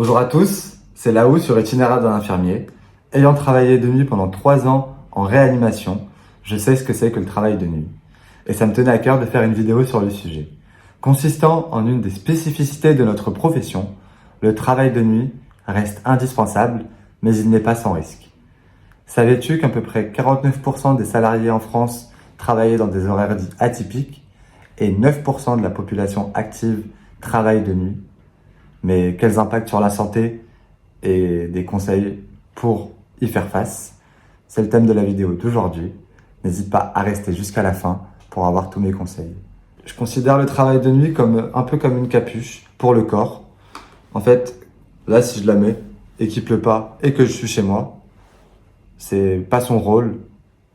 Bonjour à tous, c'est Laou sur Itinéraire d'un infirmier. Ayant travaillé de nuit pendant 3 ans en réanimation, je sais ce que c'est que le travail de nuit. Et ça me tenait à cœur de faire une vidéo sur le sujet. Consistant en une des spécificités de notre profession, le travail de nuit reste indispensable, mais il n'est pas sans risque. Savais-tu qu'à peu près 49% des salariés en France travaillaient dans des horaires dits atypiques et 9% de la population active travaille de nuit? Mais quels impacts sur la santé et des conseils pour y faire face? C'est le thème de la vidéo d'aujourd'hui. N'hésite pas à rester jusqu'à la fin pour avoir tous mes conseils. Je considère le travail de nuit comme un peu comme une capuche pour le corps. En fait, là, si je la mets et qu'il pleut pas et que je suis chez moi, c'est pas son rôle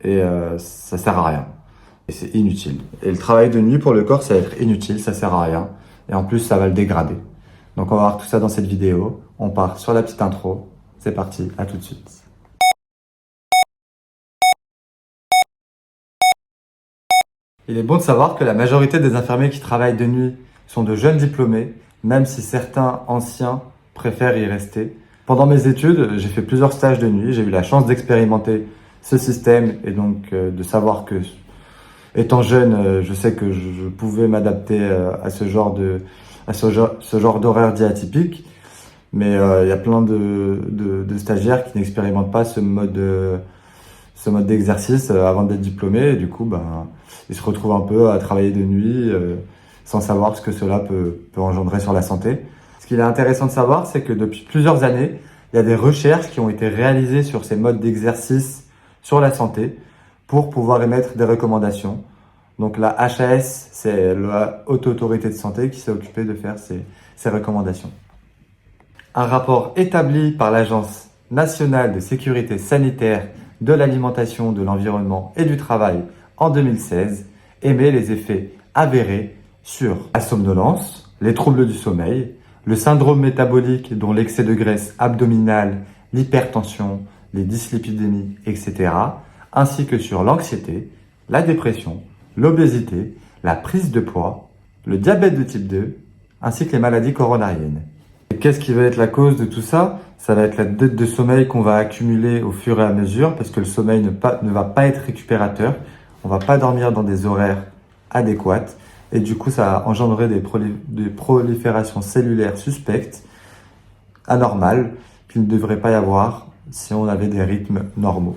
et ça sert à rien. Et c'est inutile. Et le travail de nuit pour le corps, ça va être inutile, ça sert à rien. Et en plus, ça va le dégrader. Donc on va voir tout ça dans cette vidéo. On part sur la petite intro. C'est parti, à tout de suite. Il est bon de savoir que la majorité des infirmiers qui travaillent de nuit sont de jeunes diplômés, même si certains anciens préfèrent y rester. Pendant mes études, j'ai fait plusieurs stages de nuit. J'ai eu la chance d'expérimenter ce système et donc de savoir que, étant jeune, je sais que je pouvais m'adapter à ce genre d'horaire dit atypique. Mais il y a plein de stagiaires qui n'expérimentent pas ce mode d'exercice avant d'être diplômés. Et du coup, ils se retrouvent un peu à travailler de nuit sans savoir ce que cela peut engendrer sur la santé. Ce qu'il est intéressant de savoir, c'est que depuis plusieurs années, il y a des recherches qui ont été réalisées sur ces modes d'exercice sur la santé pour pouvoir émettre des recommandations. Donc la HAS, c'est la Haute Autorité de Santé qui s'est occupée de faire ces recommandations. Un rapport établi par l'Agence nationale de sécurité sanitaire de l'alimentation, de l'environnement et du travail en 2016 émet les effets avérés sur la somnolence, les troubles du sommeil, le syndrome métabolique dont l'excès de graisse abdominale, l'hypertension, les dyslipidémies, etc., ainsi que sur l'anxiété, la dépression, l'obésité, la prise de poids, le diabète de type 2, ainsi que les maladies coronariennes. Et qu'est-ce qui va être la cause de tout ça? Ça va être la dette de sommeil qu'on va accumuler au fur et à mesure parce que le sommeil ne va pas être récupérateur. On va pas dormir dans des horaires adéquats et du coup, ça va engendrer des proliférations cellulaires suspectes, anormales, qu'il ne devrait pas y avoir si on avait des rythmes normaux.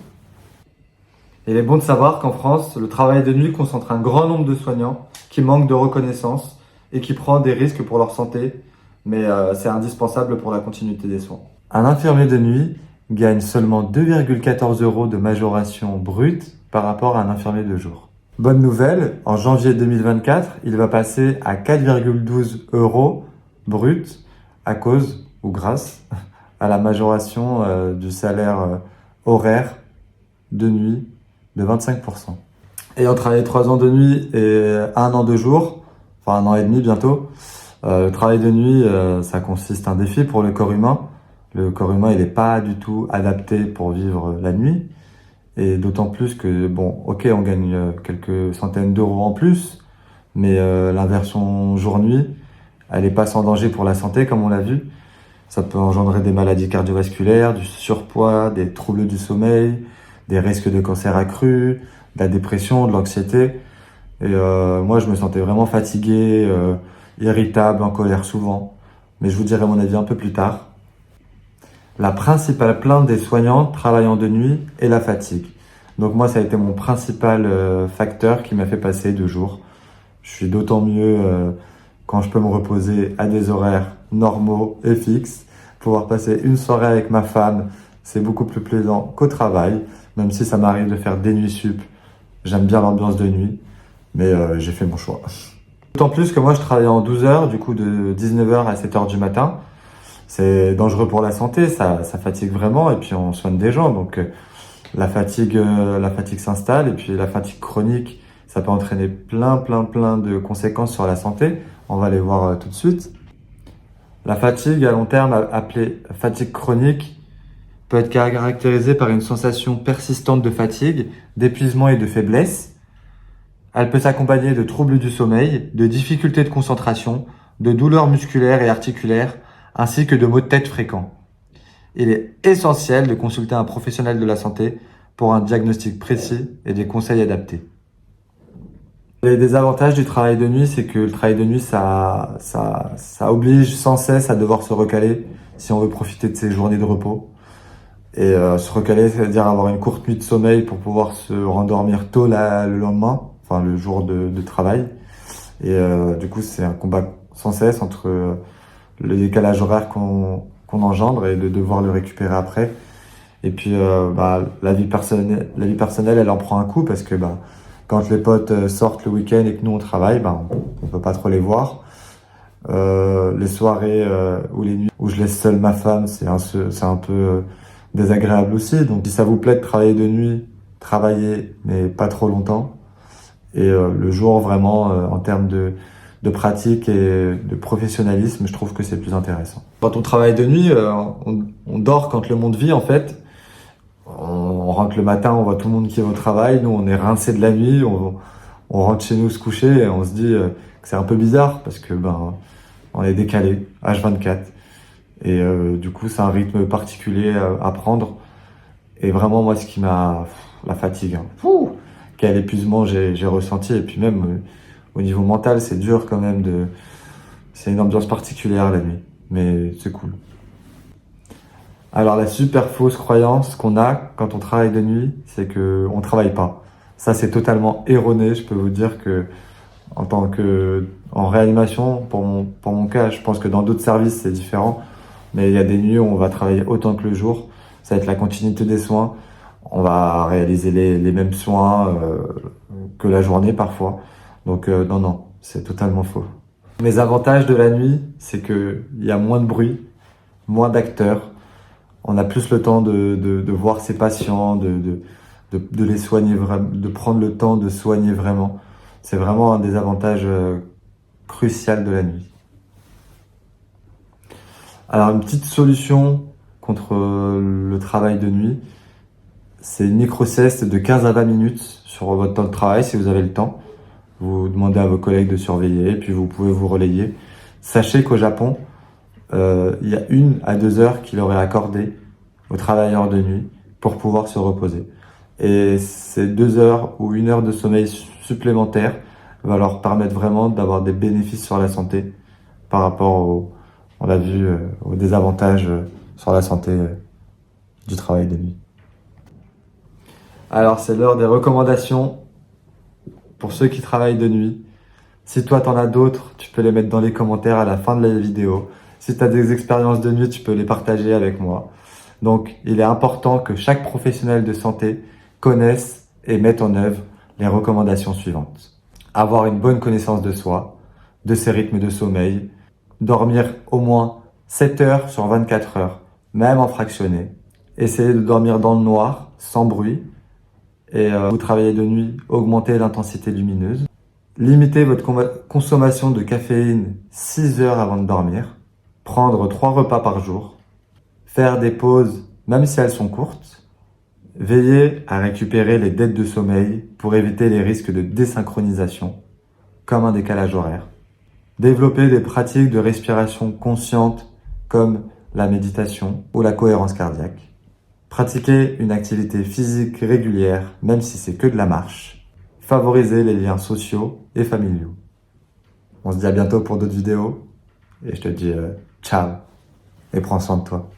Il est bon de savoir qu'en France, le travail de nuit concentre un grand nombre de soignants qui manquent de reconnaissance et qui prennent des risques pour leur santé, mais c'est indispensable pour la continuité des soins. Un infirmier de nuit gagne seulement 2,14 € de majoration brute par rapport à un infirmier de jour. Bonne nouvelle, en janvier 2024, il va passer à 4,12 € brut à cause ou grâce à la majoration du salaire horaire de nuit de 25%. Ayant travaillé 3 ans de nuit et 1 an de jour, enfin 1 an et demi bientôt, le travail de nuit, ça consiste un défi pour le corps humain. Le corps humain, il n'est pas du tout adapté pour vivre la nuit. Et d'autant plus que, bon, ok, on gagne quelques centaines d'euros en plus, mais l'inversion jour-nuit, elle n'est pas sans danger pour la santé, comme on l'a vu. Ça peut engendrer des maladies cardiovasculaires, du surpoids, des troubles du sommeil, des risques de cancer accrus, de la dépression, de l'anxiété. Et moi, je me sentais vraiment fatigué, irritable, en colère souvent. Mais je vous dirai mon avis un peu plus tard. La principale plainte des soignants travaillant de nuit est la fatigue. Donc moi, ça a été mon principal facteur qui m'a fait passer 2 jours. Je suis d'autant mieux quand je peux me reposer à des horaires normaux et fixes. Pouvoir passer une soirée avec ma femme, c'est beaucoup plus plaisant qu'au travail. Même si ça m'arrive de faire des nuits sup, j'aime bien l'ambiance de nuit. Mais j'ai fait mon choix. D'autant plus que moi, je travaille en 12 heures, du coup de 19 h à 7 h du matin. C'est dangereux pour la santé, ça fatigue vraiment et puis on soigne des gens. Donc la fatigue s'installe et puis la fatigue chronique, ça peut entraîner plein de conséquences sur la santé. On va les voir tout de suite. La fatigue à long terme, appelée fatigue chronique, peut être caractérisée par une sensation persistante de fatigue, d'épuisement et de faiblesse. Elle peut s'accompagner de troubles du sommeil, de difficultés de concentration, de douleurs musculaires et articulaires, ainsi que de maux de tête fréquents. Il est essentiel de consulter un professionnel de la santé pour un diagnostic précis et des conseils adaptés. Les désavantages du travail de nuit, c'est que le travail de nuit, ça oblige sans cesse à devoir se recaler si on veut profiter de ses journées de repos. Et se recaler, c'est-à-dire avoir une courte nuit de sommeil pour pouvoir se rendormir tôt le lendemain, enfin le jour de travail. Et du coup, c'est un combat sans cesse entre le décalage horaire qu'on engendre et de devoir le récupérer après. Et puis, la vie personnelle, elle en prend un coup parce que quand les potes sortent le week-end et que nous on travaille, on peut pas trop les voir. Les soirées ou les nuits où je laisse seule ma femme, c'est un peu désagréable aussi. Donc, si ça vous plaît de travailler de nuit, travaillez, mais pas trop longtemps. Et le jour, vraiment, en termes de pratique et de professionnalisme, je trouve que c'est plus intéressant. Quand on travaille de nuit, on dort quand le monde vit, en fait. On rentre le matin, on voit tout le monde qui est au travail. Nous, on est rincé de la nuit. On rentre chez nous se coucher et on se dit que c'est un peu bizarre parce que on est décalé, H24. Et du coup, c'est un rythme particulier à prendre. Et vraiment, moi, ce qui m'a... la fatigue. Quel épuisement j'ai ressenti. Et puis même au niveau mental, c'est dur quand même c'est une ambiance particulière la nuit. Mais c'est cool. Alors la super fausse croyance qu'on a quand on travaille de nuit, c'est que on travaille pas. Ça, c'est totalement erroné. Je peux vous dire que en réanimation, pour mon cas, je pense que dans d'autres services, c'est différent. Mais il y a des nuits où on va travailler autant que le jour. Ça va être la continuité des soins. On va réaliser les mêmes soins que la journée parfois. Donc non, c'est totalement faux. Mes avantages de la nuit, c'est que il y a moins de bruit, moins d'acteurs. On a plus le temps de voir ses patients, de les soigner vraiment, de prendre le temps de soigner vraiment. C'est vraiment un des avantages cruciaux de la nuit. Alors une petite solution contre le travail de nuit, c'est une micro-sieste de 15 à 20 minutes sur votre temps de travail si vous avez le temps. Vous demandez à vos collègues de surveiller et puis vous pouvez vous relayer. Sachez qu'au Japon, il y a 1 à 2 heures qu'il aurait accordé aux travailleurs de nuit pour pouvoir se reposer. Et ces 2 heures ou 1 heure de sommeil supplémentaire va leur permettre vraiment d'avoir des bénéfices sur la santé par rapport on l'a vu, aux désavantages sur la santé du travail de nuit. Alors c'est l'heure des recommandations pour ceux qui travaillent de nuit. Si toi t'en as d'autres, tu peux les mettre dans les commentaires à la fin de la vidéo. Si tu as des expériences de nuit, tu peux les partager avec moi. Donc il est important que chaque professionnel de santé connaisse et mette en œuvre les recommandations suivantes. Avoir une bonne connaissance de soi, de ses rythmes de sommeil, dormir au moins 7 heures sur 24 heures, même en fractionné. Essayez de dormir dans le noir, sans bruit. Et vous travaillez de nuit, augmentez l'intensité lumineuse. Limitez votre consommation de caféine 6 heures avant de dormir. Prendre 3 repas par jour. Faire des pauses, même si elles sont courtes. Veillez à récupérer les dettes de sommeil pour éviter les risques de désynchronisation, comme un décalage horaire. Développer des pratiques de respiration consciente comme la méditation ou la cohérence cardiaque. Pratiquer une activité physique régulière, même si c'est que de la marche. Favoriser les liens sociaux et familiaux. On se dit à bientôt pour d'autres vidéos et je te dis ciao et prends soin de toi.